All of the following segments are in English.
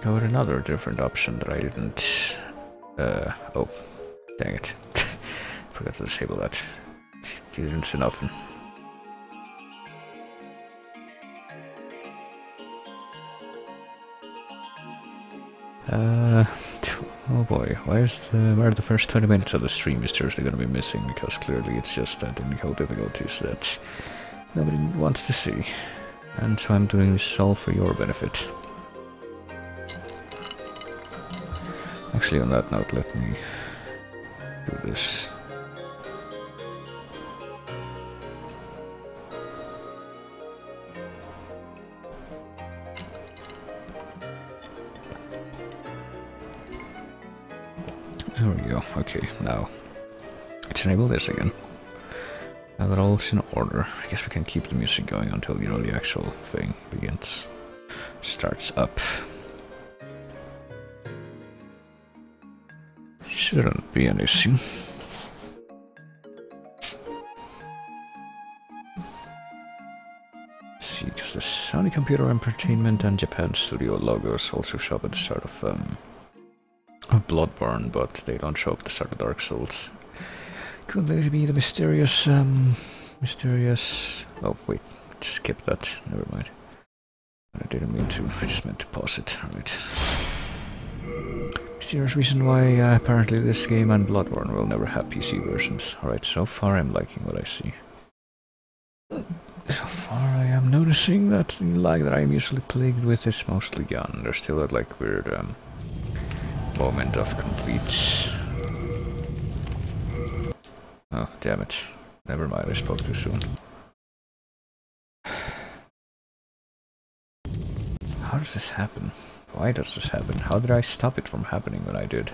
go with another different option that I didn't... oh, dang it. Forgot to disable that. Didn't see nothing. Oh boy, where are the first 20 minutes of the stream is seriously gonna be missing, because clearly it's just technical difficulties that nobody wants to see. And so I'm doing this all for your benefit. Actually, on that note, let me do this. There we go. Okay, now let's enable this again. Now that all's in order, I guess we can keep the music going until, you know, the actual thing begins. Starts up. Shouldn't be an issue. Let's see, because the Sony Computer Entertainment and Japan Studio logos also show up at the start of Bloodborne, but they don't show up at the start of Dark Souls. Could they be the mysterious, oh wait, skip that, never mind. I didn't mean to, I just meant to pause it, alright. Mysterious reason why apparently this game and Bloodborne will never have PC versions. Alright, so far I'm liking what I see. So far I am noticing that the lag that I'm usually plagued with is mostly gone. There's still that like weird moment of complete... Oh, damn it. Never mind, I spoke too soon. How does this happen? Why does this happen? How did I stop it from happening when I did?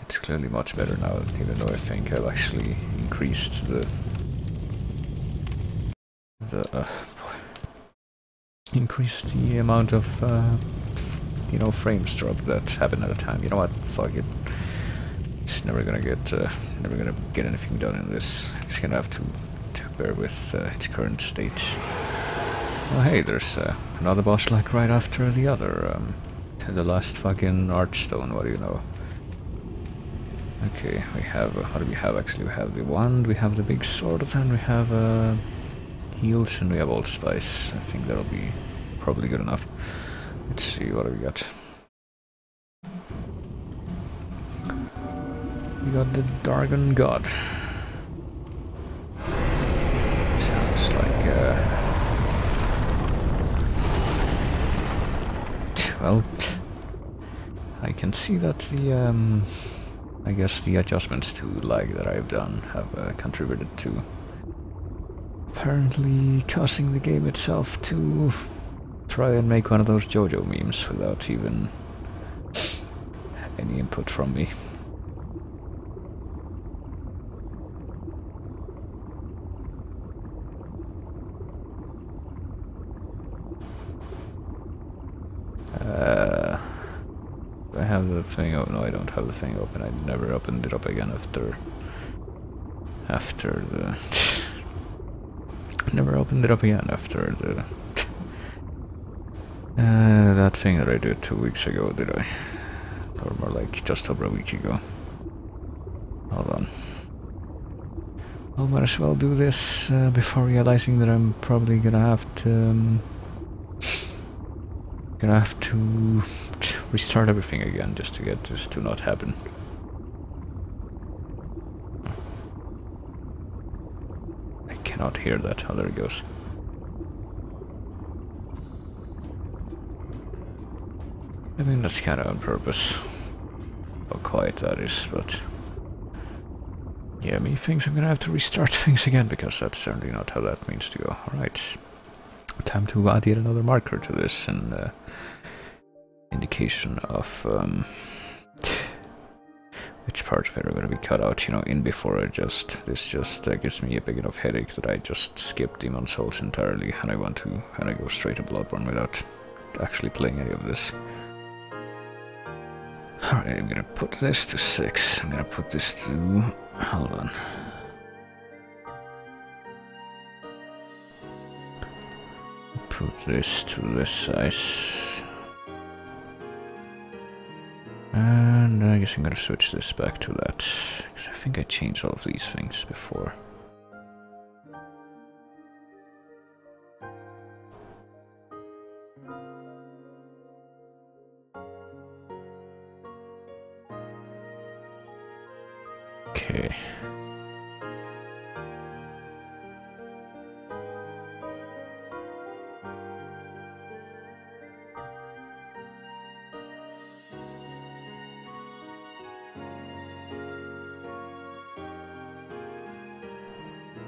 It's clearly much better now, even though I think I've actually increased the amount of you know, frames drop that happen at a time. You know what? Fuck it. It's never gonna get anything done in this. I'm just gonna have to bear with its current state. Oh hey, there's another boss like right after the other. The last fucking Archstone. What do you know? Okay, we have what do we have actually? We have the wand, we have the big sword, and we have heals, and we have Old Spice. I think that'll be probably good enough. Let's see, what do we got? We got the Dargon God. Sounds like well, I can see that the I guess the adjustments to lag that I've done have contributed to apparently causing the game itself to try and make one of those JoJo memes without even any input from me. I have the thing open. No, I don't have the thing open. I never opened it up again after the never opened it up again after the that thing that I did 2 weeks ago, did I? Or more like just over a week ago. Hold on. I might as well do this before realizing that I'm probably gonna have to restart everything again just to get this to not happen. I cannot hear that. Oh, there it goes. I mean, that's kind of on purpose. How quiet that is, but... yeah, me thinks I'm gonna have to restart things again, because that's certainly not how that means to go. Alright. Time to add yet another marker to this, and indication of which parts of it are going to be cut out, you know, in before I just... this just gives me a big enough headache that I just skip Demon's Souls entirely, and I want to kind of go straight to Bloodborne without actually playing any of this. Alright, I'm gonna put this to 6. I'm gonna put this to... hold on. Put this to this size. And I guess I'm gonna switch this back to that, because I think I changed all of these things before. Okay.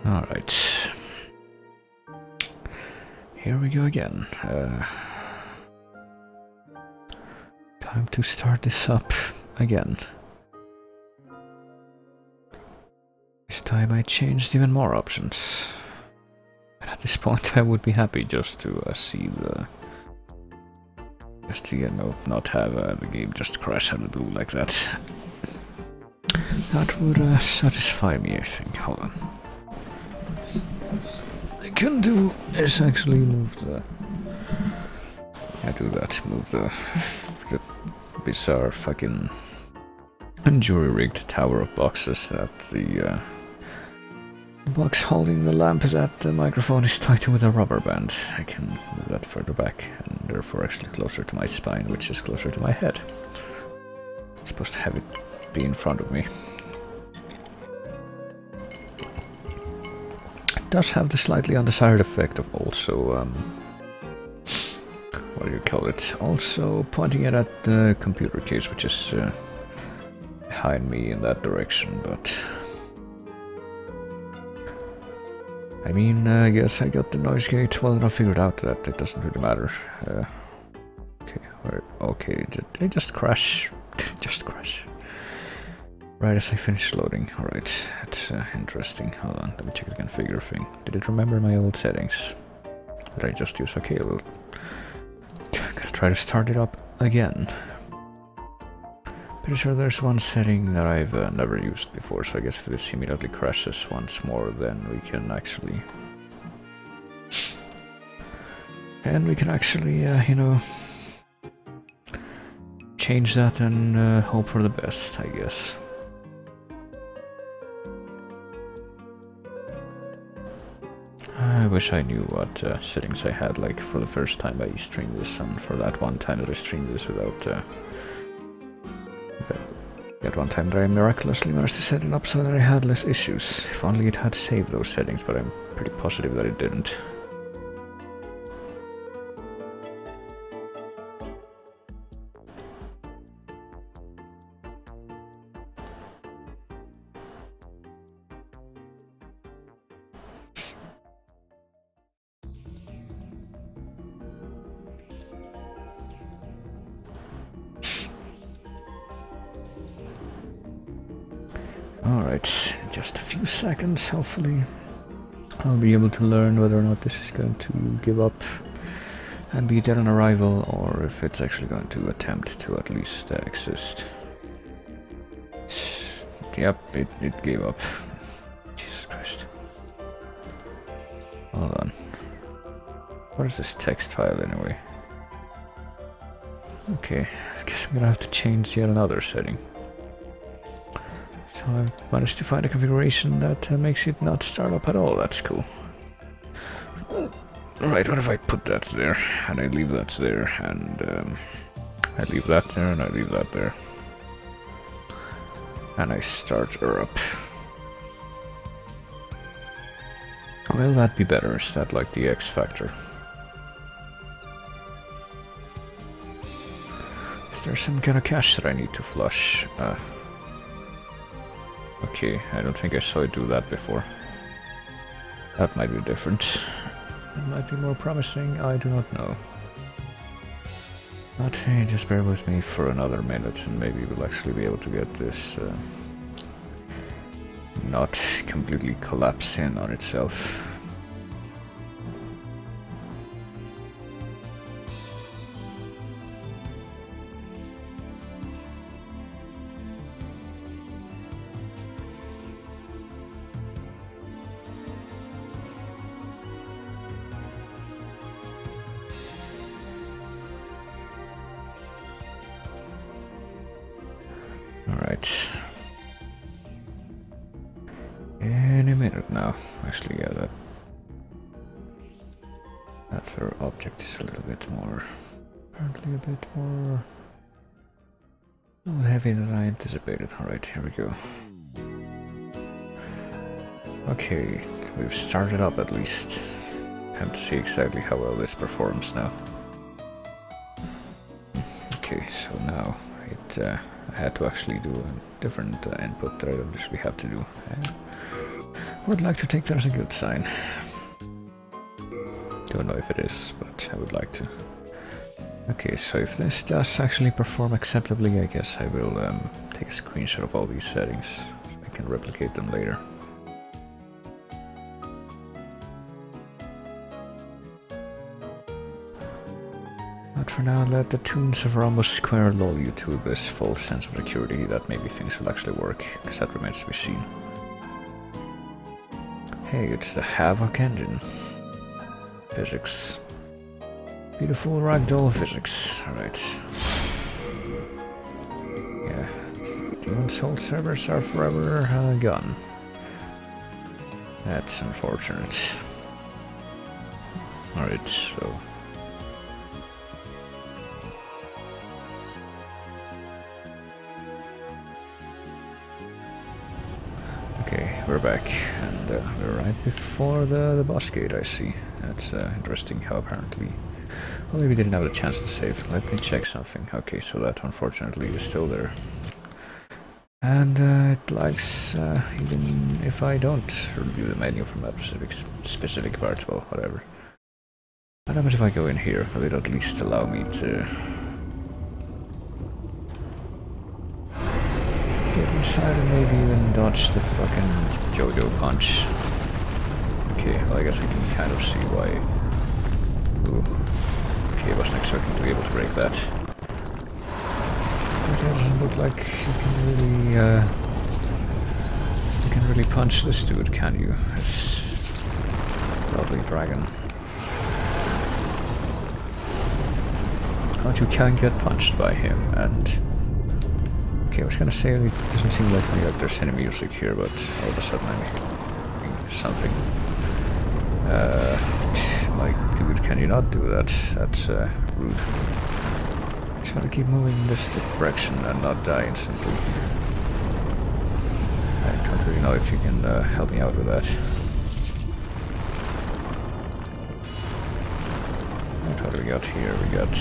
Alright. Here we go again. Time to start this up again. This time I changed even more options. And at this point I would be happy just to see the... just to, you know, not have the game just crash out of the blue like that. That would satisfy me, I think. Hold on. I can do is actually move the... I do that, move the bizarre fucking jury-rigged tower of boxes that the box holding the lamp that the microphone is tied to with a rubber band. I can move that further back and therefore actually closer to my spine, which is closer to my head. I'm supposed to have it be in front of me. It does have the slightly undesired effect of also, what do you call it? Also pointing it at the computer case, which is behind me in that direction, but... I mean, I guess I got the noise gate well enough figured out that it doesn't really matter. Okay, did it just crash? Did it just crash? Right as I finished loading. Alright, that's interesting. Hold on, let me check the configure thing. Did it remember my old settings? Did I just use okay? Well, I'm gonna try to start it up again. Pretty sure there's one setting that I've never used before, so I guess if this immediately crashes once more, then we can actually... And we can actually, you know... change that and hope for the best, I guess. I wish I knew what settings I had, like, for the first time I streamed this, and for that one time that I streamed this without... that one time that I miraculously managed to set it up so that I had less issues. If only it had saved those settings, but I'm pretty positive that it didn't. Alright, just a few seconds, hopefully I'll be able to learn whether or not this is going to give up and be dead on arrival, or if it's actually going to attempt to at least exist. Yep, it gave up. Jesus Christ. Hold on. What is this text file anyway? Okay, I guess I'm gonna have to change yet another setting. So I've managed to find a configuration that makes it not start up at all. That's cool. Right, what if I put that there, and I leave that there, and I leave that there, and I leave that there. And I start her up. Will that be better? Is that like the X factor? Is there some kind of cache that I need to flush? Okay, I don't think I saw it do that before. That might be different. It might be more promising, I do not know. But hey, just bear with me for another minute and maybe we'll actually be able to get this not completely collapse in on itself. Alright. Any minute now. Actually, yeah, that third object is a little bit more... Apparently a bit more... More heavy than I anticipated. Alright, here we go. Okay, we've started up at least. Time to see exactly how well this performs now. Okay, so now I had to actually do a different input that I don't usually have to do. I would like to take that as a good sign. Don't know if it is, but I would like to. Okay, so if this does actually perform acceptably, I guess I will take a screenshot of all these settings so I can replicate them later. But for now, let the tunes of Rhombus Square lull you to this false sense of security that maybe things will actually work, because that remains to be seen. Hey, it's the Havoc engine. Physics. Beautiful ragdoll physics. Alright. Yeah. Demon Soul servers are forever gone. That's unfortunate. Alright, so... Okay, we're back, and we're right before the boss gate, I see. That's interesting how apparently... Well, we didn't have a chance to save. Let me check something. Okay, so that unfortunately is still there. And it likes, even if I don't review the menu from that specific part, well, whatever. But how much if I go in here, will it at least allow me to... get inside and maybe even dodge the fucking JoJo punch. Okay, well I guess I can kind of see why... Ooh. Okay, I wasn't expecting to be able to break that. But it doesn't look like you can really punch this dude, can you? It's probably dragon. But you can get punched by him, and okay, I was gonna say it doesn't seem like there's any music here, but all of a sudden I'm hearing something. Like, dude, can you not do that? That's rude. I just want to keep moving in this direction and not die instantly. I don't really know if you can help me out with that. What do we got here? We got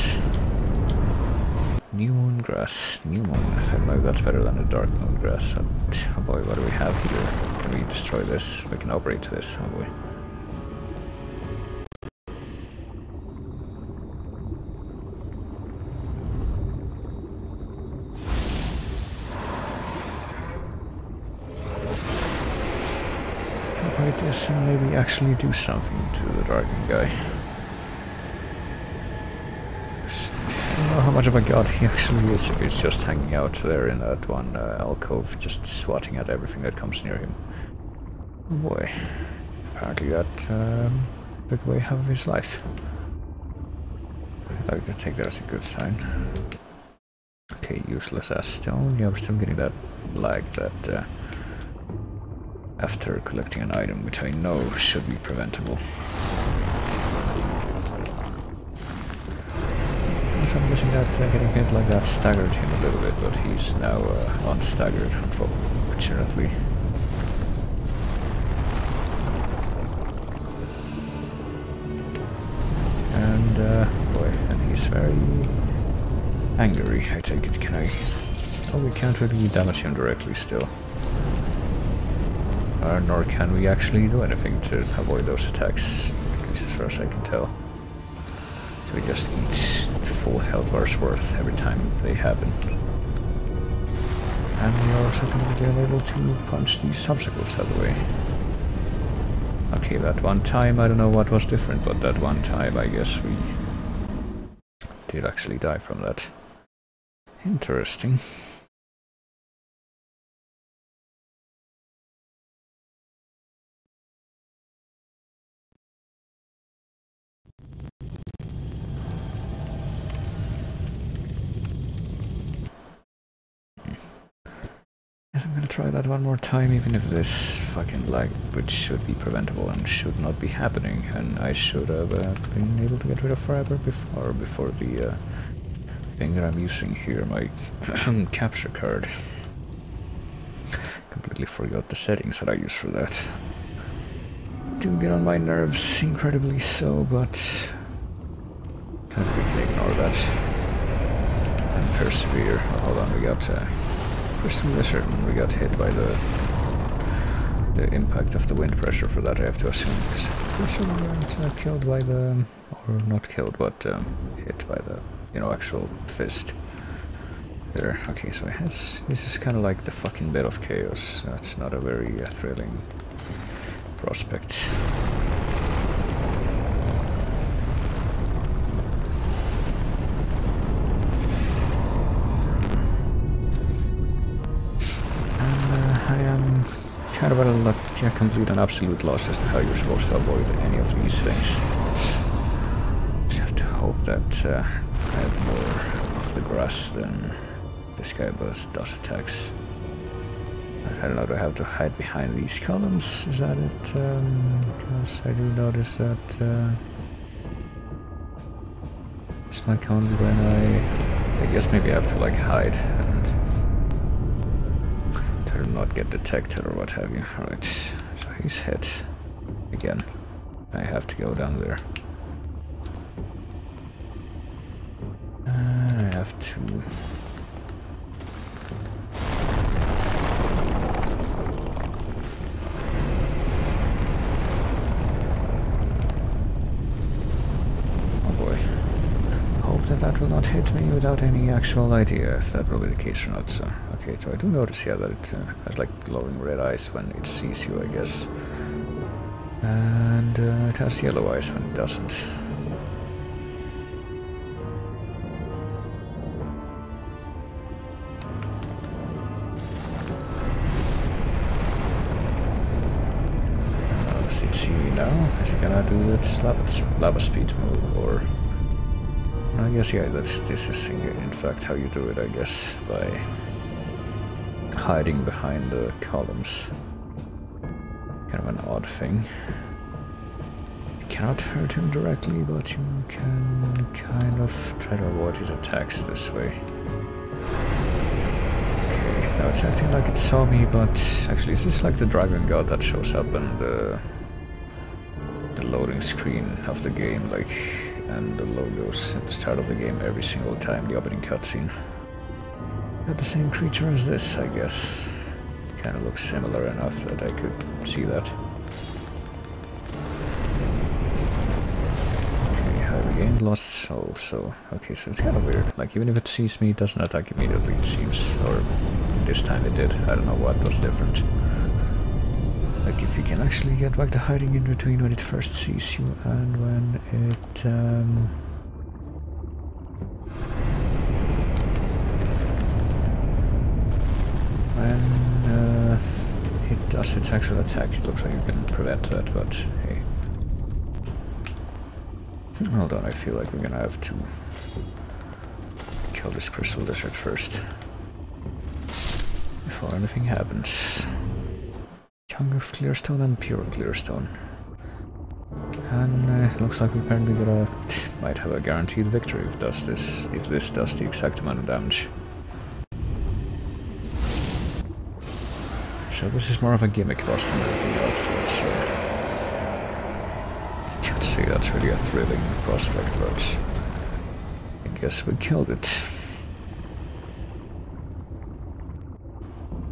New Moon Grass. New Moon. I don't know if that's better than the Dark Moon Grass. Oh boy, what do we have here? Can we destroy this? We can operate to this, oh boy. Operate this and maybe actually do something to the dragon guy. I don't know how much of a god he actually is if he's just hanging out there in that one alcove, just swatting at everything that comes near him. Oh boy. Apparently that took away half of his life. I'd like to take that as a good sign. Okay, useless as stone. Yeah, we're still getting that lag that after collecting an item, which I know should be preventable. I'm guessing that getting hit like that staggered him a little bit, but he's now unstaggered, unfortunately. And, boy, and he's very angry, I take it. Can I... Oh, we can't really damage him directly still. Nor can we actually do anything to avoid those attacks, at least as far as I can tell. So we just eat full health bars worth every time they happen. And we are also completely unable to punch these obstacles out of the way. Okay, that one time, I don't know what was different, but that one time I guess we did actually die from that. Interesting. Yes, I'm gonna try that one more time, even if this fucking lag, which should be preventable and should not be happening, and I should have been able to get rid of forever before the thing that I'm using here, my capture card. Completely forgot the settings that I use for that. Do get on my nerves, incredibly so, but we can ignore that and persevere. Oh, hold on, we got Crystal Lizard, and we got hit by the impact of the wind pressure for that, I have to assume, because Crystal weren't killed by the, or not killed, but hit by the, you know, actual fist there. Okay, so this is kind of like the fucking bed of chaos. That's not a very thrilling prospect. I am kind of at a complete and absolute loss as to how you're supposed to avoid any of these things. Just have to hope that I have more of the grass than this guy does attacks. I don't know, do I have to hide behind these columns? Is that it? Because I do notice that it's like only when I guess maybe I have to like hide and try to not get detected or what have you. Alright, so he's hit again. I have to go down there. I have to... That will not hit me without any actual idea if that will be the case or not. So, okay, so I do notice here that it has like glowing red eyes when it sees you, I guess. And it has yellow eyes when it doesn't. Does it see me now? Is it gonna do its lava speed move, or... I guess, yeah, this is in fact how you do it, I guess, by hiding behind the columns. Kind of an odd thing. You cannot hurt him directly, but you can kind of try to avoid his attacks this way. Okay, now it's acting like it saw me, but actually is this like the Dragon God that shows up in the loading screen of the game, like... and the logos at the start of the game every single time, the opening cutscene. Not the same creature as this, I guess. Kind of looks similar enough that I could see that. Okay, I regained lost soul, so... okay, so it's kind of weird. Like, even if it sees me, it doesn't attack immediately, it seems. Or this time it did. I don't know what was different. Like, if you can actually get back to hiding in between when it first sees you and when it, when it does its actual attack, it looks like you can prevent that, but hey. Hold on, I feel like we're gonna have to kill this Crystal Lizard first. Before anything happens. Young of Clearstone and Pure Clearstone. And looks like we apparently might have a guaranteed victory if this does the exact amount of damage. So this is more of a gimmick boss than anything else. Can't say that's really a thrilling prospect, but I guess we killed it.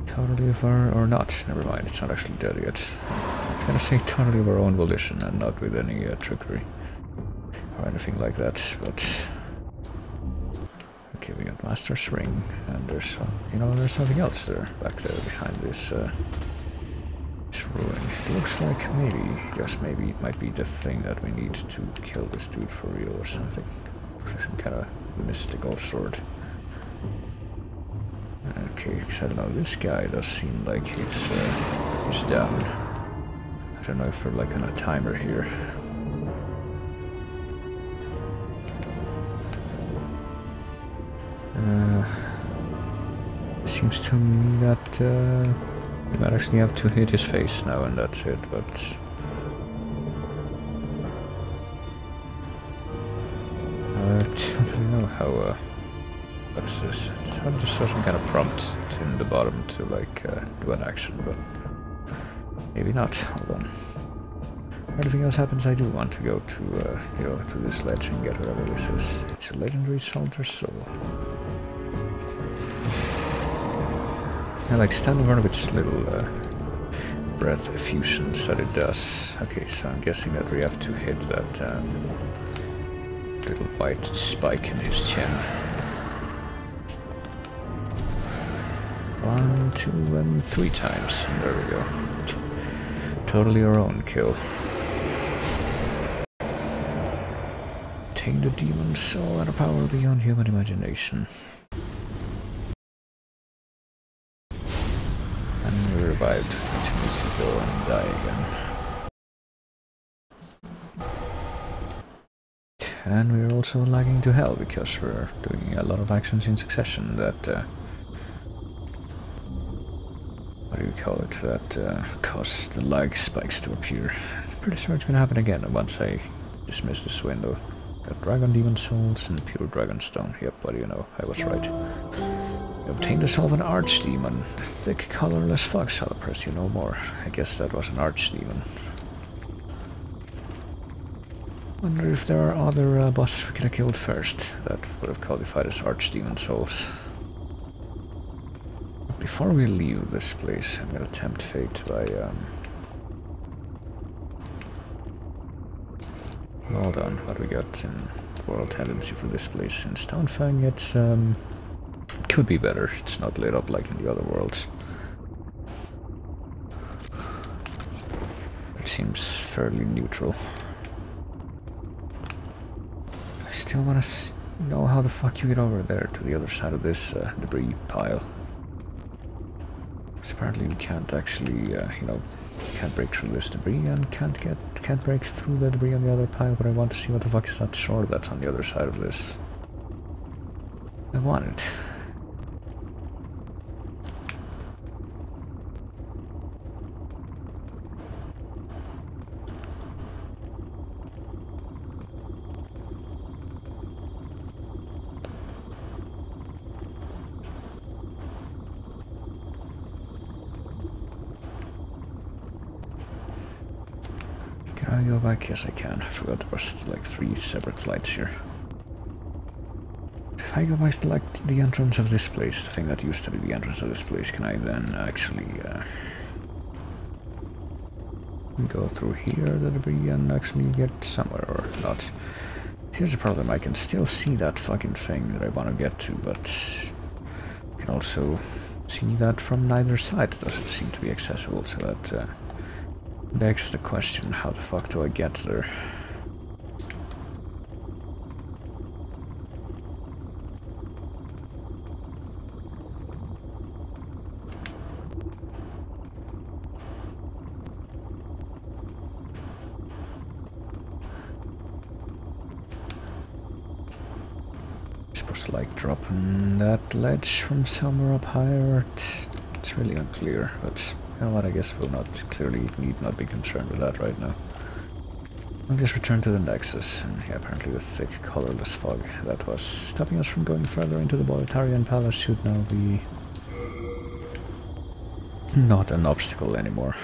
Totally of our, or not, never mind, it's not actually dead yet. I'm gonna say totally of our own volition and not with any trickery or anything like that, but... okay, we got Master's Ring, and there's, you know, there's something else there, back there behind this, this ruin. It looks like maybe, just maybe, it might be the thing that we need to kill this dude for real or something. Some kind of mystical sword. Okay, because I don't know, this guy does seem like he's down. I don't know if we're like on a timer here. seems to me that you might actually have to hit his face now and that's it, but... I don't really know how, what is this? I just saw some kind of prompt in the bottom to like do an action, but maybe not. Hold on. If anything else happens, I do want to go to, you know, to this ledge and get whatever this is. It's a legendary Salter Soul. I like stand in front of its little breath effusions that it does. Okay, so I'm guessing that we have to hit that little white spike in his chin. 1, 2, and 3 times. And there we go. Totally our own kill. Obtain the demon soul and a power beyond human imagination. And we revived. Continue to go and die again. And we're also lagging to hell because we're doing a lot of actions in succession that what do you call it? That cause the lag spikes to appear. Pretty sure it's gonna happen again once I dismiss this window. Got Dragon Demon Souls and Pure Dragonstone. Yep, what do you know? I was right. You obtained the soul of an Archdemon. The thick, colorless fox shall oppress you no more. I guess that was an Archdemon. Wonder if there are other bosses we could have killed first that would have qualified as Archdemon Souls. Before we leave this place, I'm gonna tempt fate by hold on, what do we got in World Tendency for this place? In Stonefang, it's could be better. It's not lit up like in the other worlds. It seems fairly neutral. I still want to know how the fuck you get over there to the other side of this debris pile. Apparently we can't actually, you know, can't break through this debris and can't break through the debris on the other pile, but I want to see what the fuck is that sword that's on the other side of this. I want it. Can I go back? Yes, I can. I forgot there was like 3 separate flights here. If I go back to like the entrance of this place, the thing that used to be the entrance of this place, can I then actually go through here, the debris, and actually get somewhere or not? Here's the problem, I can still see that fucking thing that I want to get to, but I can also see that from neither side does it seem to be accessible, so that begs the question, how the fuck do I get there? Supposed to like dropping that ledge from somewhere up higher. It's really unclear, but you know what, I guess we'll not need not be concerned with that right now. I'll just return to the Nexus, and yeah, apparently the thick, colorless fog that was stopping us from going further into the Boletarian Palace should now be not an obstacle anymore,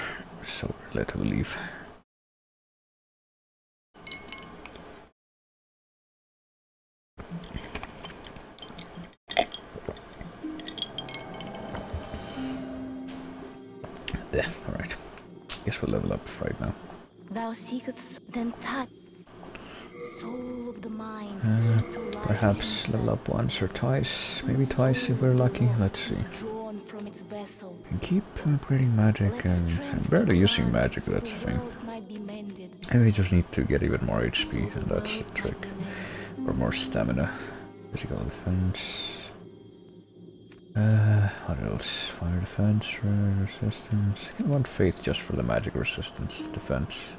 so we're led to believe. Yeah, alright. Guess we'll level up right now. Thou seekest then touch soul of the mind. Perhaps level up once or twice, maybe twice if we're lucky. Let's see. And keep upgrading magic, and I'm barely using magic, that's the thing. Maybe we just need to get even more HP, and that's the trick. Or more stamina. Physical defense. What else? Fire defense, resistance. I want faith just for the magic resistance defense.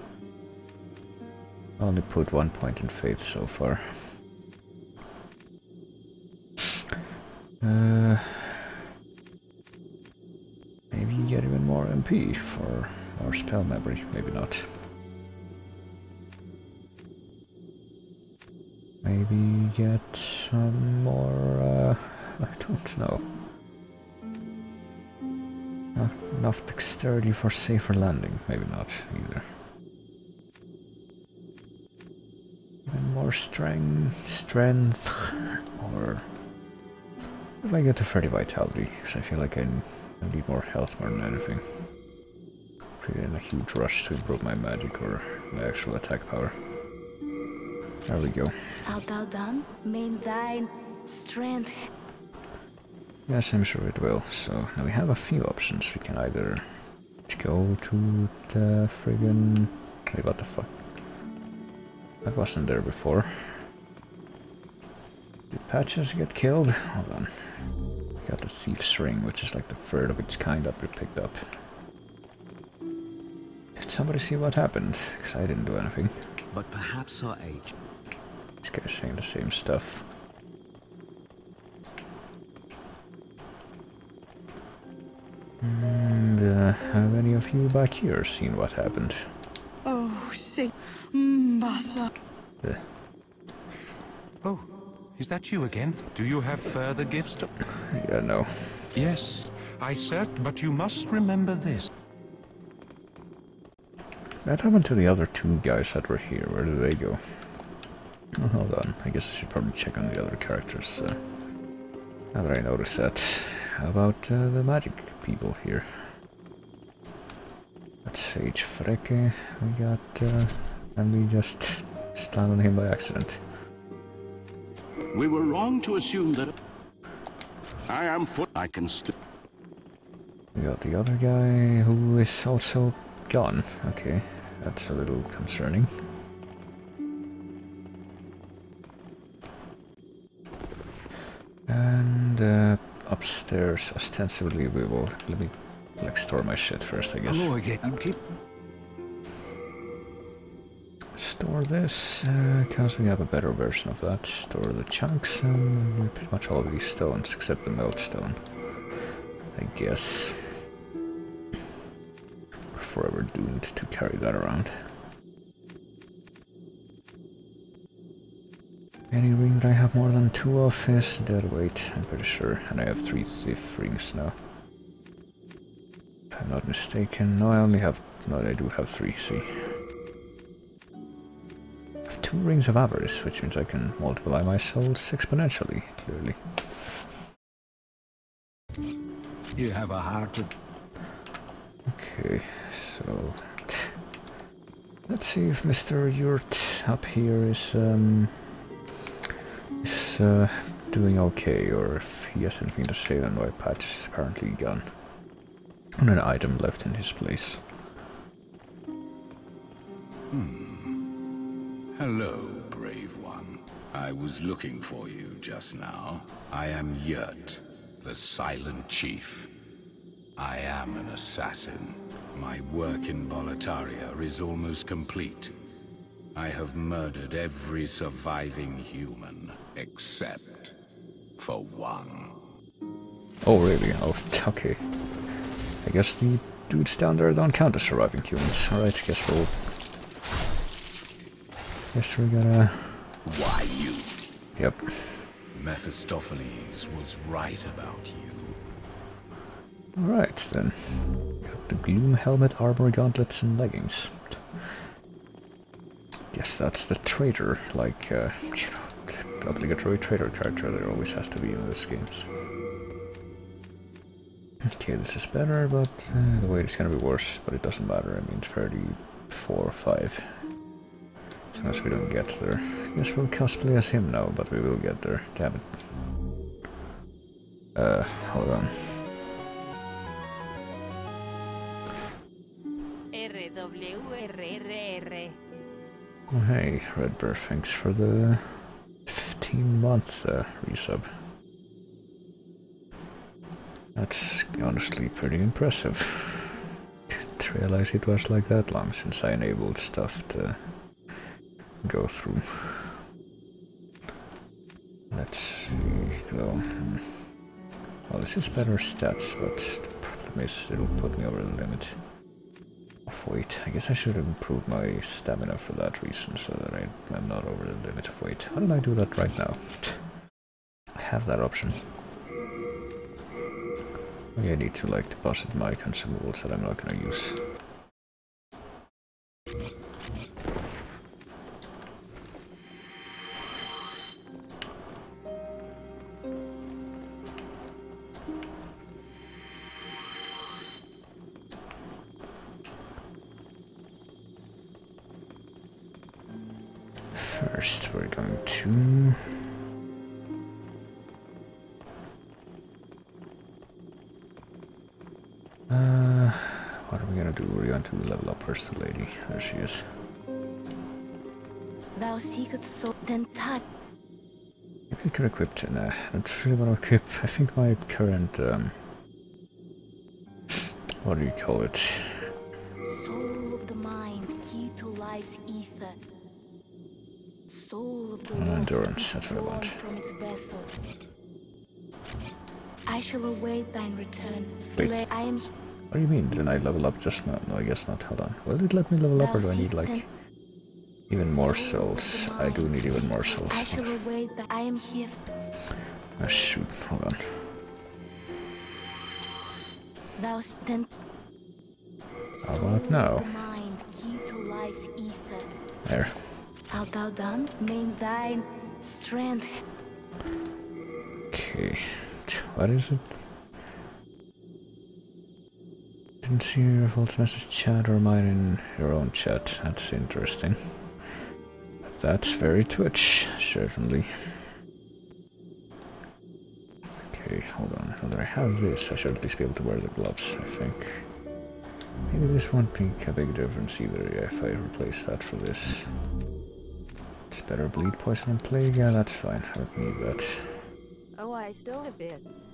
I only put 1 point in faith so far. MP for more spell memory, maybe not. Maybe get some more, I don't know. Not enough dexterity for safer landing, maybe not either. And more strength, or if I get to 30 vitality, because I feel like I need more health more than anything. Pretty in a huge rush to improve my magic or my actual attack power. There we go. Art thou done? Main thine strength. Yes, I'm sure it will. So now we have a few options. We can either go to the friggin... Wait, what the fuck? That wasn't there before. Did Patches get killed? Hold on. We got the Thief's Ring, which is like the third of its kind that we picked up. Did somebody see what happened? Because I didn't do anything. But perhaps our age... This guy's saying the same stuff. And have any of you back here seen what happened? Oh, say, Mbasa. Oh, is that you again? Do you have further gifts to... Yeah, no. Yes, I said, but you must remember this. That happened to the other two guys that were here. Where did they go? Oh, hold on. I guess I should probably check on the other characters. Now that I noticed that. How about the magic people here? That's Sage Freke. We got... and we just stand on him by accident. We were wrong to assume that... I am foot. I can still... We got the other guy who is also gone. Okay, that's a little concerning. And upstairs, ostensibly we will... Let me like store my shit first, I guess. Hello again. You keep... Store this, because we have a better version of that. Store the chunks and pretty much all of these stones, except the melt stone. I guess. We're forever doomed to carry that around. Any ring that I have more than 2 of is dead weight, I'm pretty sure. And I have 3 thief rings now. If I'm not mistaken. No, I only have... No, I do have 3, see. 2 rings of avarice, which means I can multiply my souls exponentially, clearly. You have a heart of... Okay, so... Let's see if Mr. Yurt up here is doing okay, or if he has anything to say on why Patch is apparently gone. And an item left in his place. Hello, brave one. I was looking for you just now. I am Yurt, the Silent Chief. I am an assassin. My work in Boletaria is almost complete. I have murdered every surviving human, except for one. Oh, really? Oh, okay. I guess the dudes down there don't count as surviving humans. Alright, guess we'll... Guess we're gonna... Why you? Yep. Mephistopheles was right about you. Alright, then. Got the gloom helmet, armor, gauntlets, and leggings. Guess that's the traitor, like, you know, the obligatory traitor character there always has to be in these games. Okay, this is better, but the weight is gonna be worse, but it doesn't matter. I mean, 34 or 5. As long as we don't get there. I guess we'll cosplay as him now, but we will get there. Damn it. Hold on. Oh, hey, Redbird, thanks for the 15-month resub. That's honestly pretty impressive. Didn't realize it was like that long since I enabled stuff to go through. Let's see, well, this is better stats, but the miss. It'll put me over the limit of weight. I guess I should improve my stamina for that reason, so that I'm not over the limit of weight. Why don't I do that right now? I have that option. Okay, I need to like deposit my consumables that I'm not gonna use. First, we're going to... what are we gonna do? We're going to level up first the lady. There she is. Thou seekest so then touch. If you could equip to... Nah, I don't really want to equip. I think my current... what do you call it? Soul of the mind, key to life's ether. Soul of the lost, Endurance, that's what I drawn want. from its vessel. I shall await thine return. Wait. Slay, I am. What do you mean? Didn't I level up just now? No, I guess not. Hold on. Will it let me level up, or do I need like even more souls? I do need even more souls. I shall await that. I am here. Ah, shoot. Hold on. Thou then. How about now? The mind, key to life's ether. There. Art thou done? May thine strength. Okay. What is it? Didn't see your false message chat or mine in your own chat. That's interesting. That's very Twitch, certainly. Okay, hold on. Whether I have this, I should at least be able to wear the gloves, I think. Maybe this won't make a big difference either if I replace that for this. It's better bleed, poison, and plague. Yeah, that's fine. I don't need that. Oh, I still have bits.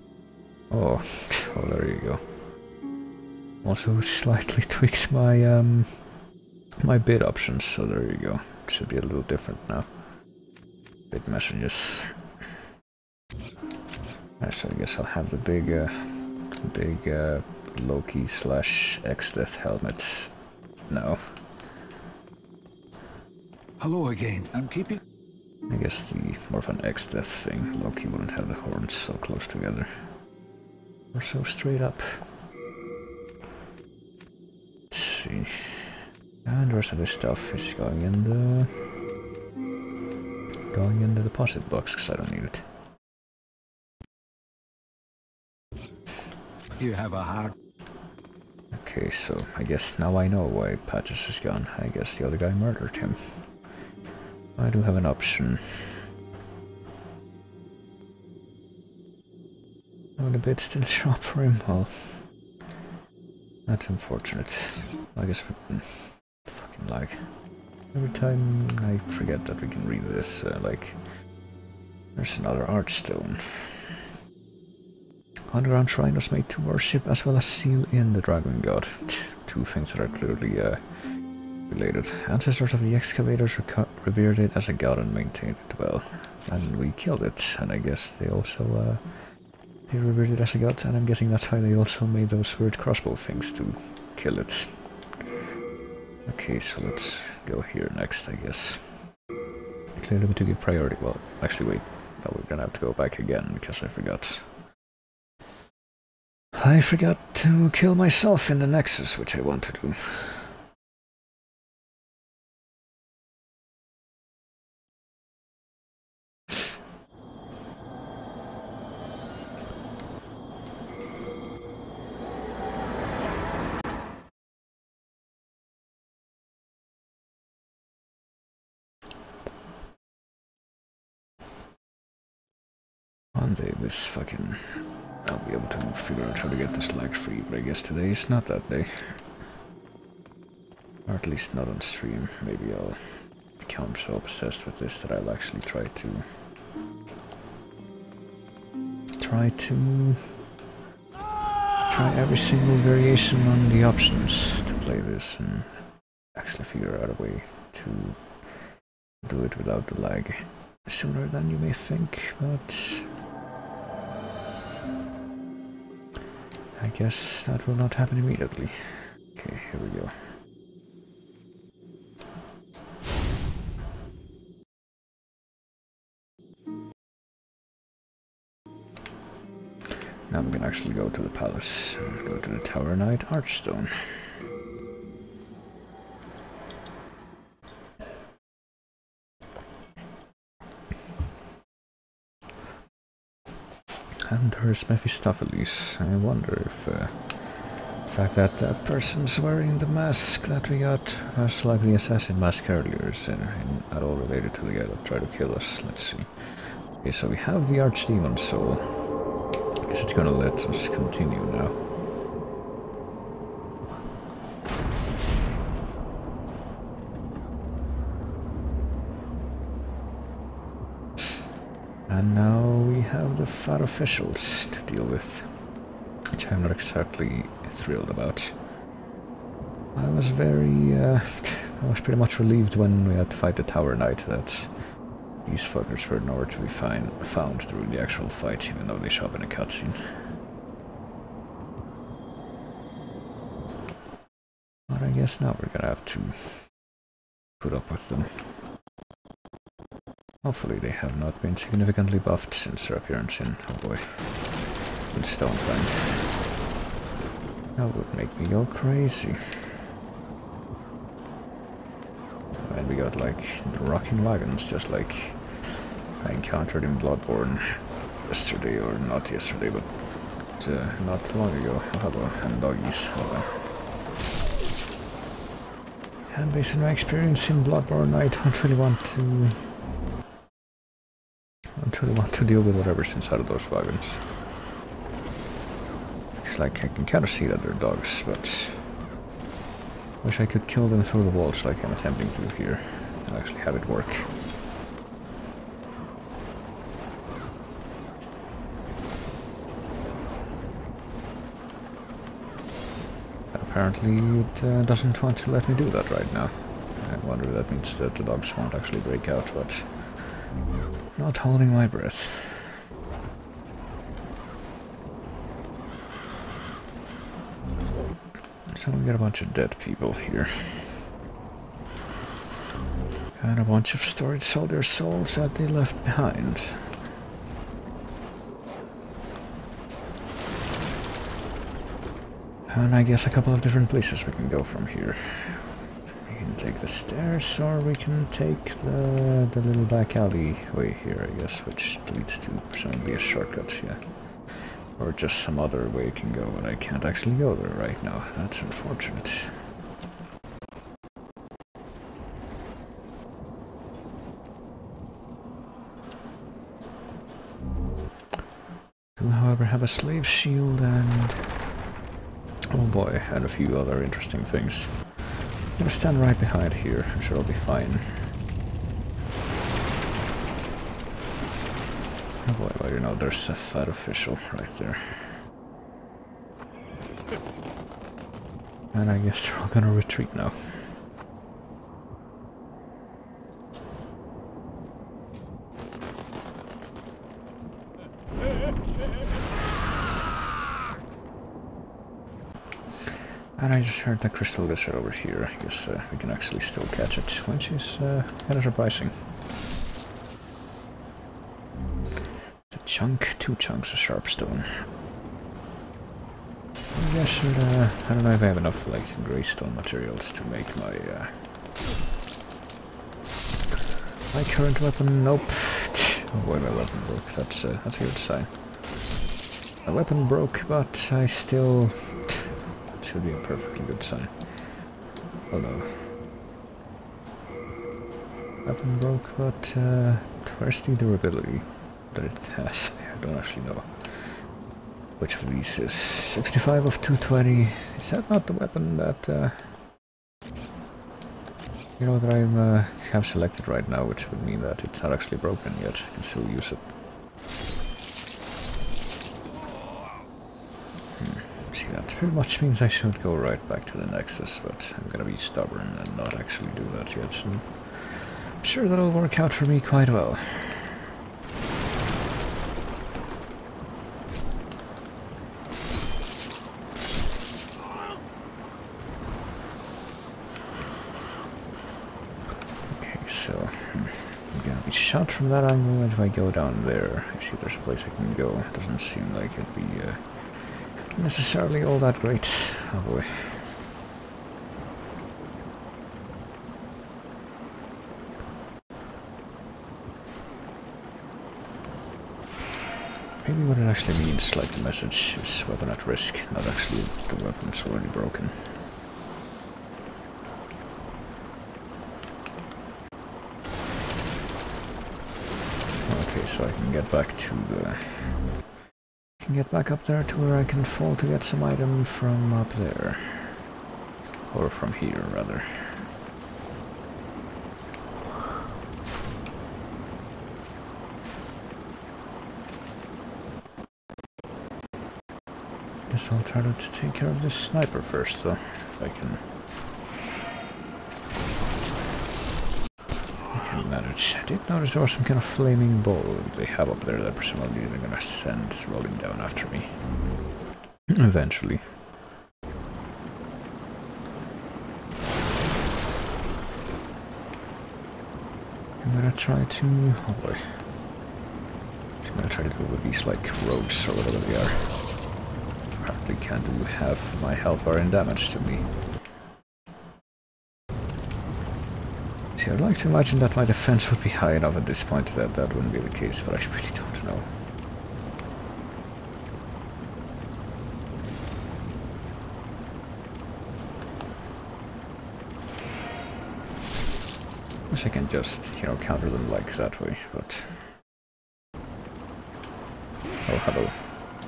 Oh, oh, there you go. Also slightly tweaked my my bid options, so there you go. It should be a little different now. Bid messages. So I guess I'll have the big Loki / X-Death helmet now. Hello again. I'm keeping... I guess the more of an X-Death thing. Loki wouldn't have the horns so close together. Or so straight up. Let's see. And the rest of this stuff is going in the deposit box, because I don't need it. You have a heart. Okay, so I guess now I know why Patches is gone. I guess the other guy murdered him. I do have an option. Oh, the bid still show up for him. Well, that's unfortunate. I guess fucking lag. Every time I forget that we can read this, like, there's another archstone. Underground shrine was made to worship as well as seal in the dragon god. Two things that are clearly related. Ancestors of the excavators revered it as a god and maintained it well. And we killed it, and I guess they also they revered it as a god, and I'm guessing that's why they also made those weird crossbow things to kill it. Okay, so let's go here next, I guess. Clearly we took it priority. Well, actually wait, no, we're gonna have to go back again because I forgot. I forgot to kill myself in the Nexus, which I want to do. One day this fucking... I'll be able to figure out how to get this lag free, but I guess today is not that day. Or at least not on stream. Maybe I'll become so obsessed with this that I'll actually try every single variation on the options to play this and actually figure out a way to do it without the lag sooner than you may think, but I guess that will not happen immediately. Okay, here we go. Now we can actually go to the palace and go to the Tower Knight Archstone. And there's Mephistopheles. I wonder if the fact that that person's wearing the mask that we got, as like the assassin mask earlier, is at all related to the guy that tried to kill us. Let's see. Okay, so we have the Archdemon Soul. I guess it's gonna let us continue now. And now we have the fat officials to deal with, which I'm not exactly thrilled about. I was pretty much relieved when we had to fight the Tower Knight that these fuckers were nowhere to be found during the actual fight, even though they show up in a cutscene. But I guess now we're gonna have to put up with them. Hopefully they have not been significantly buffed since their appearance in, oh boy, in Stonefang. That would make me go crazy. And we got like the rocking wagons, just like I encountered in Bloodborne yesterday, or not yesterday, but not long ago. Hello, and doggies. Hello. And based on my experience in Bloodborne, I don't really want to deal with whatever's inside of those wagons. It's like I can kind of see that they're dogs, but wish I could kill them through the walls like I'm attempting to here and actually have it work. But apparently it doesn't want to let me do that right now. I wonder if that means that the dogs won't actually break out, but not holding my breath. So we got a bunch of dead people here. And a bunch of storage soldier souls that they left behind. And I guess a couple of different places we can go from here. We can take the stairs, or we can take the little back alley way here, I guess, which leads to presumably a shortcut, yeah. Or just some other way you can go, but I can't actually go there right now. That's unfortunate. Do, however, have a slave shield and, oh boy, and a few other interesting things. I'm gonna stand right behind here. I'm sure I'll be fine. Oh boy, well, you know, there's a fat official right there. And I guess they're all gonna retreat now. And I just heard the crystal lizard over here. I guess we can actually still catch it, which is kind of surprising. Two chunks of sharpstone. Maybe I should, I don't know if I have enough, like, greystone materials to make my, my current weapon. Nope. Oh boy, my weapon broke. That's a good sign. My weapon broke, but I still... that should be a perfectly good sign. Oh no. Weapon broke, but, where's the durability that it has? I don't actually know which of these is 65 of 220. Is that not the weapon that you know that I have selected right now, which would mean that it's not actually broken yet. I can still use it. See, that pretty much means I should go right back to the Nexus, but I'm gonna be stubborn and not actually do that yet. So I'm sure that'll work out for me quite well. shot from that angle, and if I go down there, I see there's a place I can go. Doesn't seem like it'd be necessarily all that great. Oh boy. Maybe what it actually means, like the message is weapon at risk, not actually the weapon's already broken. Okay, so I can get back to the... can get back up there to where I can fall to get some item from up there. Or from here, rather. Guess I'll try to take care of this sniper first, though, if I can. Manage. I did notice there was some kind of flaming ball they have up there that presumably they're gonna send rolling down after me. Eventually. I'm gonna try to... oh boy. I'm gonna try to go with these, like, rogues or whatever they are. Apparently can't do half my health bar in damage to me. I'd like to imagine that my defense would be high enough at this point that that wouldn't be the case, but I really don't know. Wish I can just, you know, counter them like that way, but... oh, hello.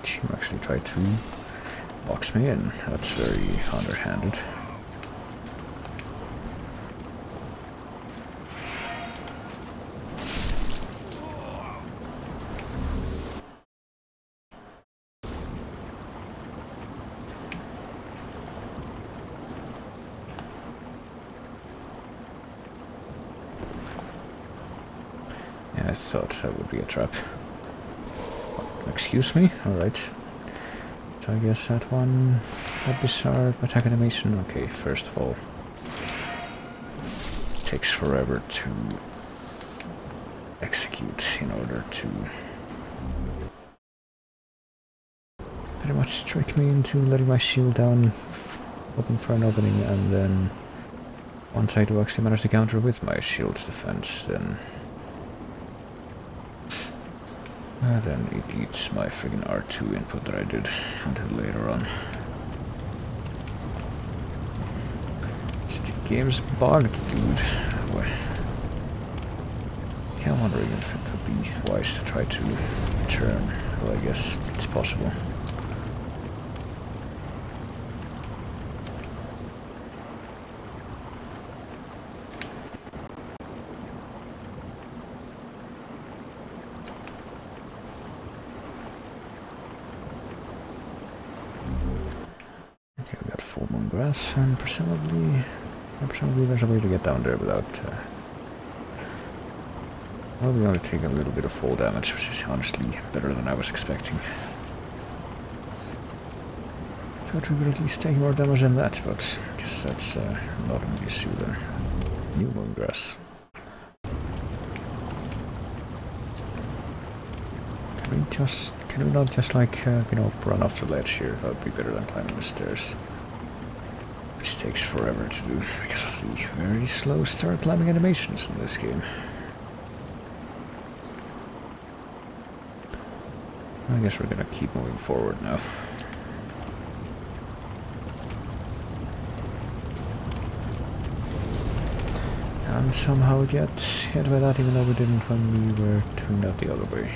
You actually tried to box me in. That's very underhanded. I thought that would be a trap. Excuse me? Alright. So I guess that one... that bizarre attack animation. Okay, first of all... it takes forever to... execute in order to... pretty much trick me into letting my shield down, hoping for an opening, and then... once I do actually manage to counter with my shield's defense, then it eats my friggin' R2 input that I did until later on. The game's bugged, dude. Yeah, I'm wondering if it would be wise to try to return. Well, I guess it's possible. And presumably there's a way to get down there without well, we only take a little bit of fall damage, which is honestly better than I was expecting. Thought we would at least take more damage than that, but I guess that's not an issue there. New Moongrass. Can we not just like you know, run off the ledge here? That would be better than climbing the stairs. Which takes forever to do because of the very slow start climbing animations in this game. I guess we're gonna keep moving forward now. And somehow get hit by that even though we didn't when we were doing that the other way.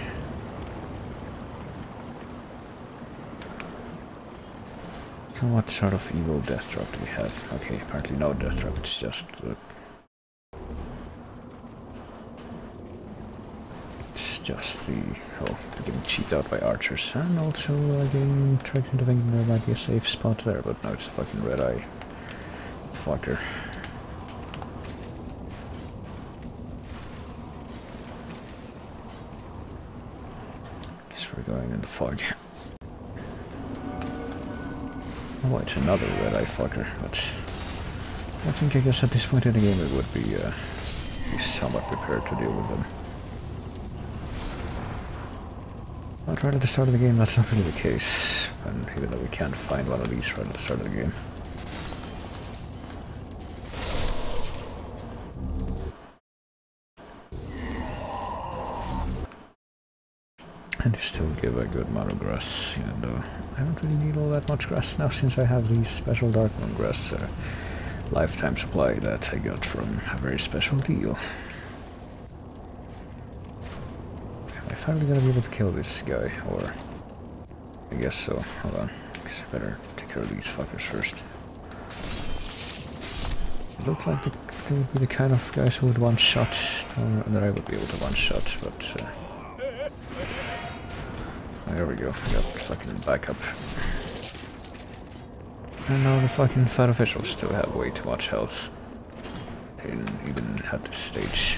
What sort of evil death drop do we have? Okay, apparently no death drop, it's just the... it's just the... oh, getting cheated out by archers, and also getting tricked into thinking there might be a safe spot there, but no, it's a fucking red eye fucker. Guess we're going in the fog. Oh, it's another red-eye fucker, but I guess at this point in the game it would be somewhat prepared to deal with them. But right at the start of the game, that's not really the case. And even though we can't find one of these right at the start of the game. And they still give a good amount of grass, even though I don't really need all that much grass now since I have the special Darkmoon grass lifetime supply that I got from a very special deal. Am I finally gonna be able to kill this guy? Or I guess so. Hold on. I better take care of these fuckers first. It looked like they would be the kind of guys who would one-shot, or that I would be able to one-shot, but there we go, we got fucking backup. And now the fucking fat officials still have way too much health. They didn't even at this stage.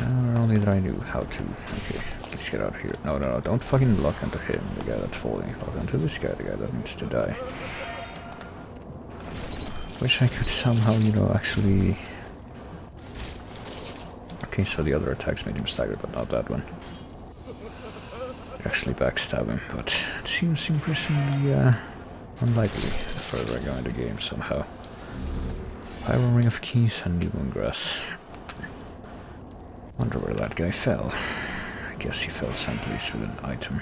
Only that I knew how to. Okay, let's get out of here. No, no, no, don't fucking lock onto him, the guy that's falling. Lock onto this guy, the guy that needs to die. Wish I could somehow, you know, actually... Okay, so the other attacks made him staggered, but not that one. Actually backstab him, but it seems increasingly unlikely the further I go into the game somehow. Pyro Ring of Keys and Demon Grass. Wonder where that guy fell. I guess he fell someplace with an item.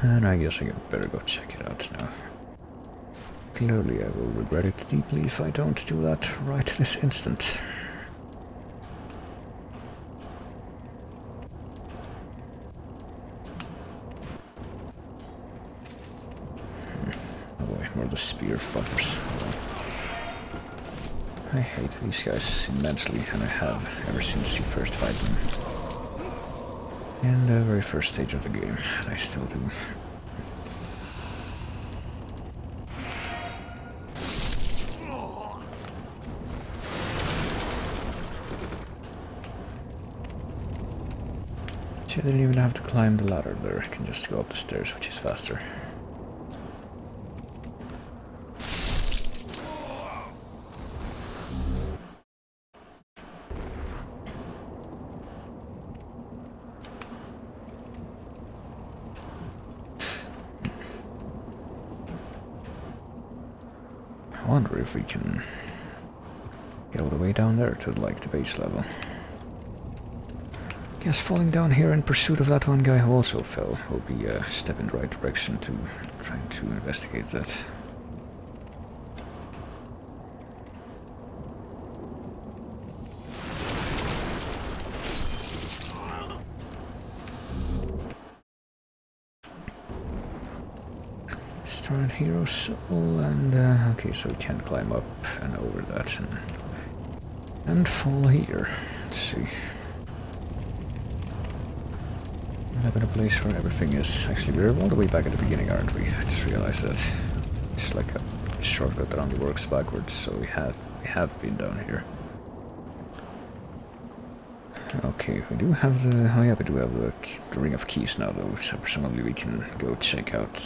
And I guess I better go check it out now. Clearly I will regret it deeply if I don't do that right this instant. Oh boy, more the spear fuckers. I hate these guys immensely, and I have ever since you first fight them. In the very first stage of the game, and I still do. I didn't even have to climb the ladder there, I can just go up the stairs, which is faster. I wonder if we can get all the way down there to like the base level. Guess falling down here in pursuit of that one guy who also fell will be a step in the right direction to trying to investigate that. Start Hero Soul and okay, so we can climb up and over that and fall here. Let's see. Up in a place where everything is actually, we're all the way back at the beginning, aren't we? I just realized that it's like a shortcut that only works backwards, so we have been down here. Okay, we do have the, oh yeah, we do have the Ring of Keys now though, so presumably we can go check out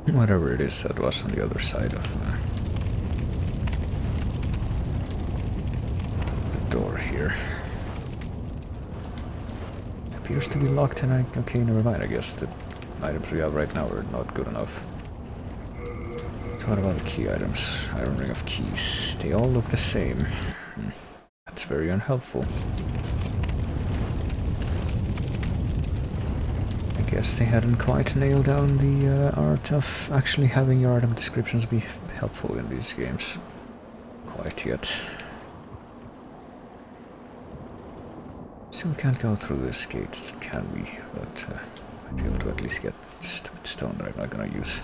whatever it is that was on the other side of the door here. Appears to be locked and okay, never mind, I guess the items we have right now are not good enough. So what about the key items? Iron Ring of Keys. They all look the same. That's very unhelpful. I guess they hadn't quite nailed down the art of actually having your item descriptions be helpful in these games quite yet. Still can't go through this gate, can we? But I'd be able to at least get stupid stone that I'm not gonna use.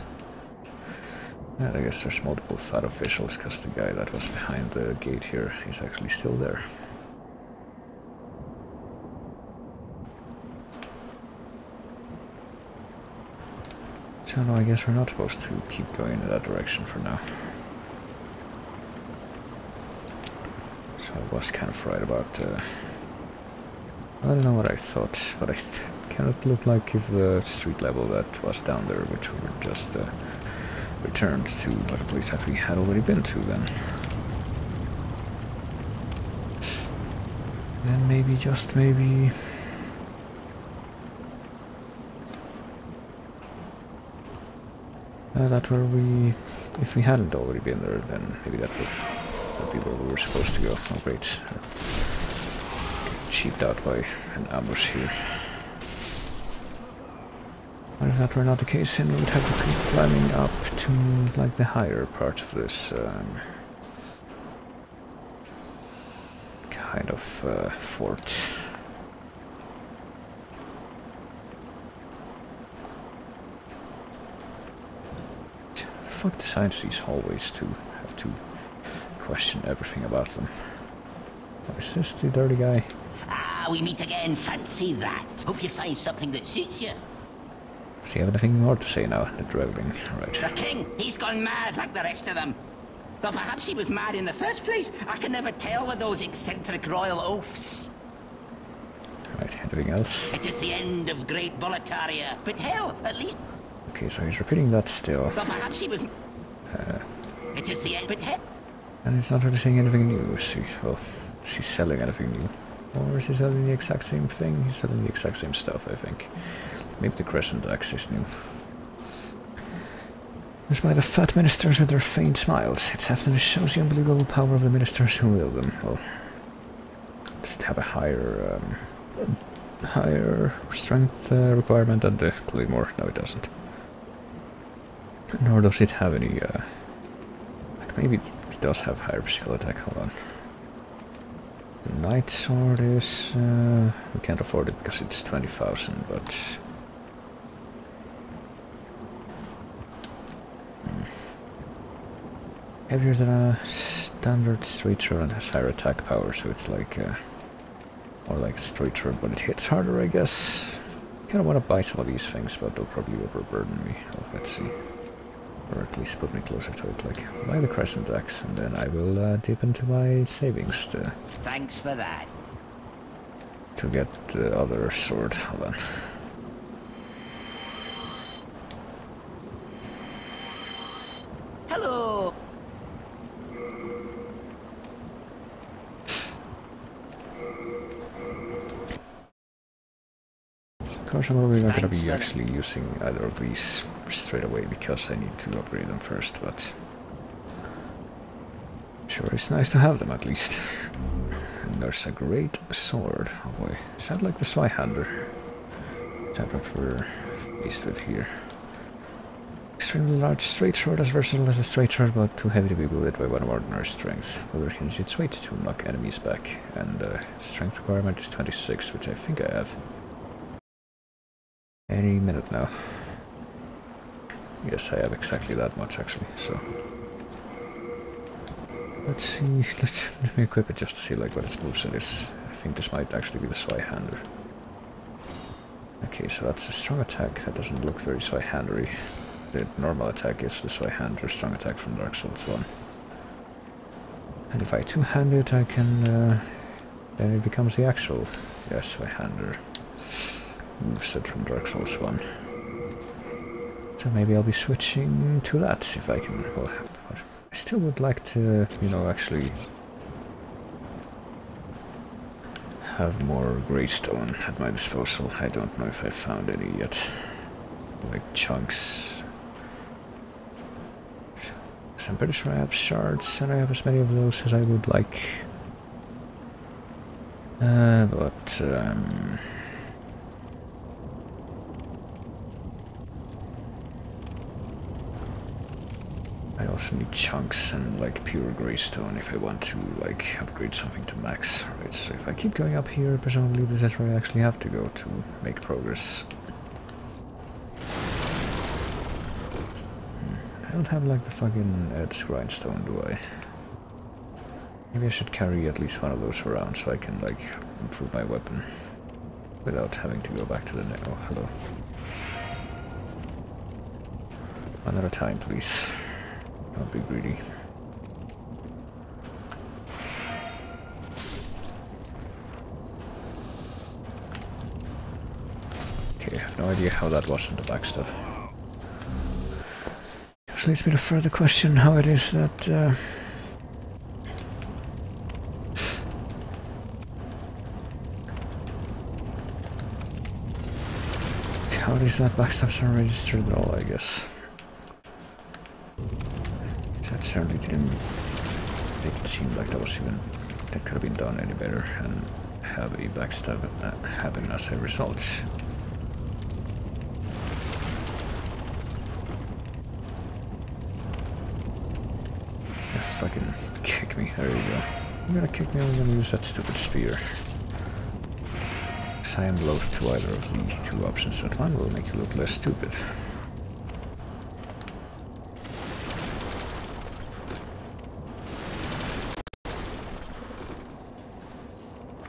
And I guess there's multiple fat officials, because the guy that was behind the gate here is actually still there. So So no, I guess we're not supposed to keep going in that direction for now. So I was kind of right about... I don't know what I thought, but I kind of looked like if the street level that was down there, which we were just returned to, was a place that we had already been to then. Then maybe, just maybe... that where we... If we hadn't already been there, then maybe that would be where we were supposed to go. Oh great. Cheaped out by an ambush here. But if that were not the case, then we would have to keep climbing up to like the higher part of this kind of fort. The fuck decides these hallways to have to question everything about them? Oh, is this the dirty guy? Ah, we meet again. Fancy that. Hope you find something that suits you. Does he have anything more to say now? The Drowling, right. The king, he's gone mad like the rest of them. But perhaps he was mad in the first place. I can never tell with those eccentric royal oafs. Right, anything else? It is the end of Great Boletaria. But hell, at least... Okay, so he's repeating that still. But perhaps he was... it is the end, but hell... And he's not really saying anything new, is he? Well, is he selling anything new? Or is he selling the exact same thing? He's selling the exact same stuff, I think. Maybe the Crescent Axe is new. Despite the fat ministers with their faint smiles, it's often shows the unbelievable power of the ministers who wield them. Well, just have a higher strength requirement than the Claymore. No, it doesn't. Nor does it have any, like maybe it does have higher physical attack. Hold on. The Knight Sword is, we can't afford it because it's 20,000, but... Heavier than a standard straight sword and has higher attack power, so it's like, more like a straight sword, but it hits harder, I guess. Kind of want to buy some of these things, but they'll probably overburden me. Oh, let's see. Or at least put me closer to it, like, buy the Crescent Axe, and then I will dip into my savings to... Thanks for that. To get the other sword. Hold on. Hello! Of course, I'm probably not going to be actually using either of these straight away because I need to upgrade them first, but sure, it's nice to have them at least. And there's a great sword. Oh boy, is that like the Zweihander? I prefer beast with here. Extremely large straight sword, as versatile as a straight sword, but too heavy to be wielded by one of ordinary strength. Whether hinges its weight to knock enemies back, and strength requirement is 26, which I think I have. Any minute now. Yes, I have exactly that much actually, so... Let's see, let me equip it just to see like what its moveset is. I think this might actually be the Zweihander. Okay, so that's a strong attack, that doesn't look very Zweihandery. The normal attack is the Zweihander, strong attack from Dark Souls 1. And if I two-hand it, I can... then it becomes the actual, yes, Zweihander moveset from Dark Souls 1. So maybe I'll be switching to that if I can. Well, I still would like to, you know, actually have more Greystone at my disposal. I don't know if I've found any yet. Like chunks. So I'm pretty sure I have shards and I have as many of those as I would like. But I also need chunks and like pure Greystone if I want to like upgrade something to max. Right, so if I keep going up here, presumably this is where I actually have to go to make progress. I don't have like the fucking Ed's Grindstone, do I? Maybe I should carry at least one of those around so I can like improve my weapon without having to go back to the... Oh, hello. One at a time, please. Don't be greedy. Okay, I have no idea how that was in the back stuff. Which leads me to further question how it is that how it is that backstops are registered at all, I guess. That certainly didn't make it seem like that could have been done any better and have a backstab happen as a result. Yeah, fucking kick me, there you go. You're gonna kick me, I'm gonna use that stupid spear. Because I am loath to either of the two options, but one will make you look less stupid.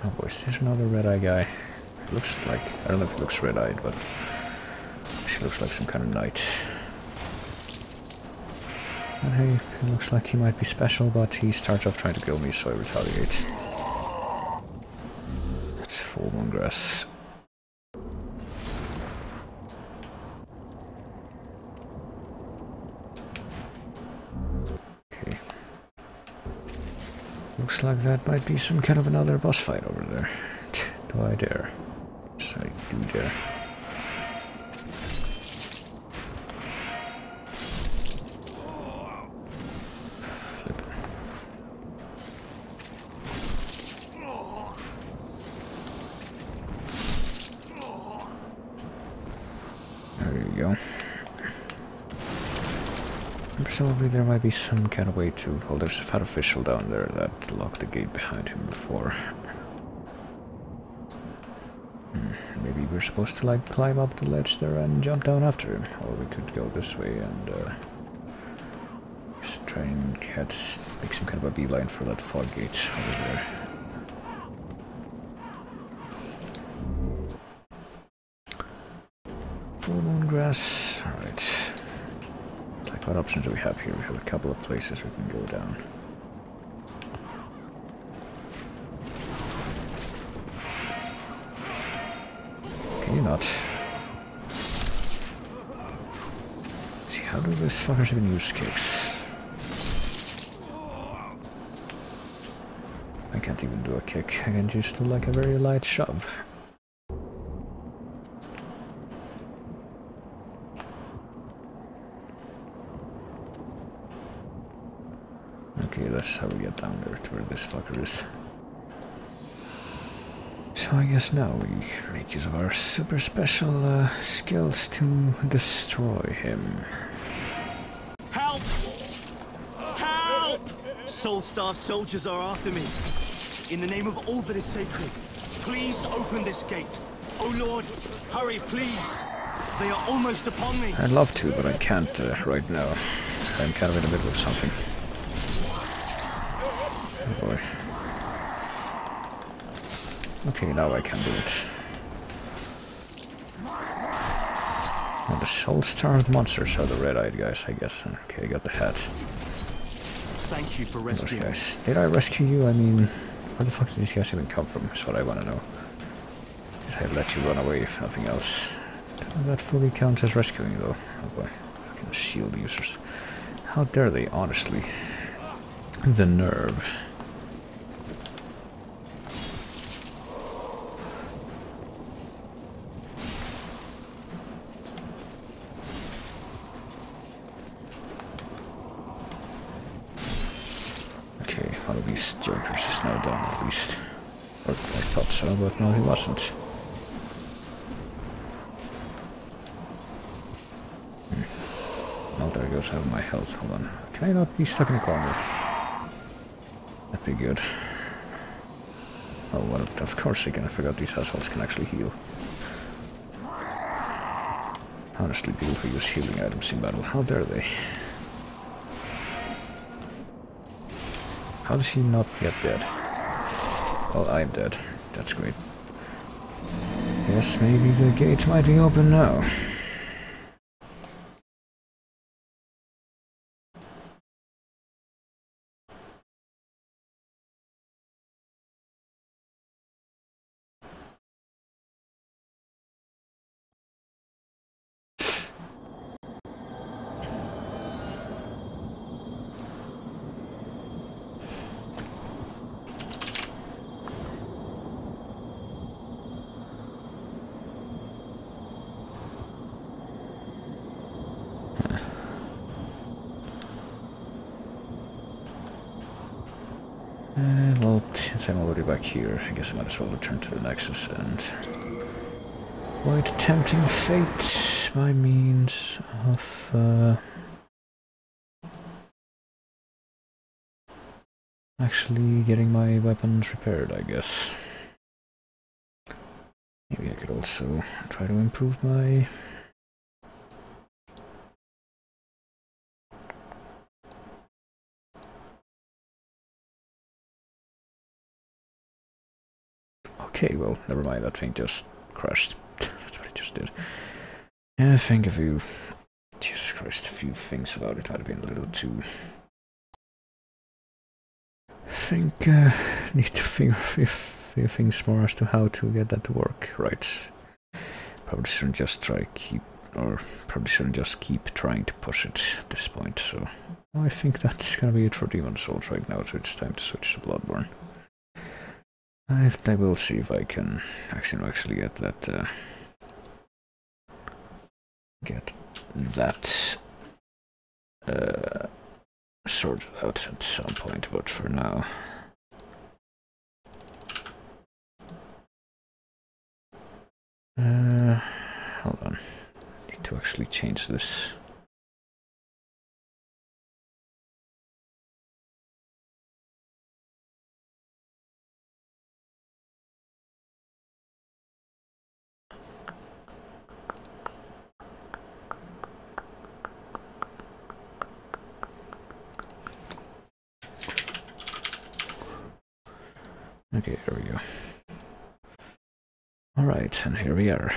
Oh boys, there's another red-eye guy. Looks like, I don't know if he looks red-eyed, but he looks like some kind of knight. And hey, it looks like he might be special, but he starts off trying to kill me, so I retaliate. That's full moon grass. Okay. Looks like that might be some kind of another boss fight over there. Do I dare? Yes, I do dare. Flip. There you go. Presumably there might be some kind of way to... Well, there's a fat official down there that locked the gate behind him before. Maybe we're supposed to, like, climb up the ledge there and jump down after him. Or we could go this way and just try and make some kind of a beeline for that fog gate over there. Full moon grass. Alright. What options do we have here? We have a couple of places we can go down. Can you not? Let's see, how do these fuckers even use kicks? I can't even do a kick. I can just do like a very light shove. Okay, that's how we get down there to where this fucker is. So I guess now we make use of our super special skills to destroy him. Help! Help! Soulstar soldiers are after me. In the name of all that is sacred, please open this gate. Oh Lord, hurry, please. They are almost upon me. I'd love to, but I can't right now. I'm kind of in the middle of something. Oh boy. Okay, now I can do it. Well, the soul-starved monsters are the red-eyed guys, I guess. Okay, I got the hat. Thank you for rescuing me. Did I rescue you? I mean, where the fuck did these guys even come from? Is what I want to know. Did I let you run away if nothing else? Doesn't that fully count as rescuing, though? Oh boy. Fucking shield users. How dare they, honestly? The nerve. Okay, one of these jokers is now done at least. Or I thought so, but no, he wasn't. Well, there goes half my health. Hold on. Can I not be stuck in a corner? That'd be good. Oh, well, of course I can. I forgot these assholes can actually heal. Honestly, people who use healing items in battle, how dare they? How is he not yet dead? Well, I'm dead. That's great. Yes, maybe the gate might be open now. Well, since I'm already back here, I guess I might as well return to the Nexus and avoid tempting fate by means of actually getting my weapons repaired, I guess. Maybe I could also try to improve my... Okay, well, never mind, that thing just crashed. That's what it just did. Yeah, I think a few... Jesus Christ, a few things about it might have been a little too... I think, need to figure a few things more as to how to get that to work, right? Probably shouldn't just keep trying to push it at this point, so... I think that's gonna be it for Demon's Souls right now, so it's time to switch to Bloodborne. I will see if I can actually get that sorted out at some point, but for now hold on, I need to actually change this. Okay, here we go. Alright, and here we are.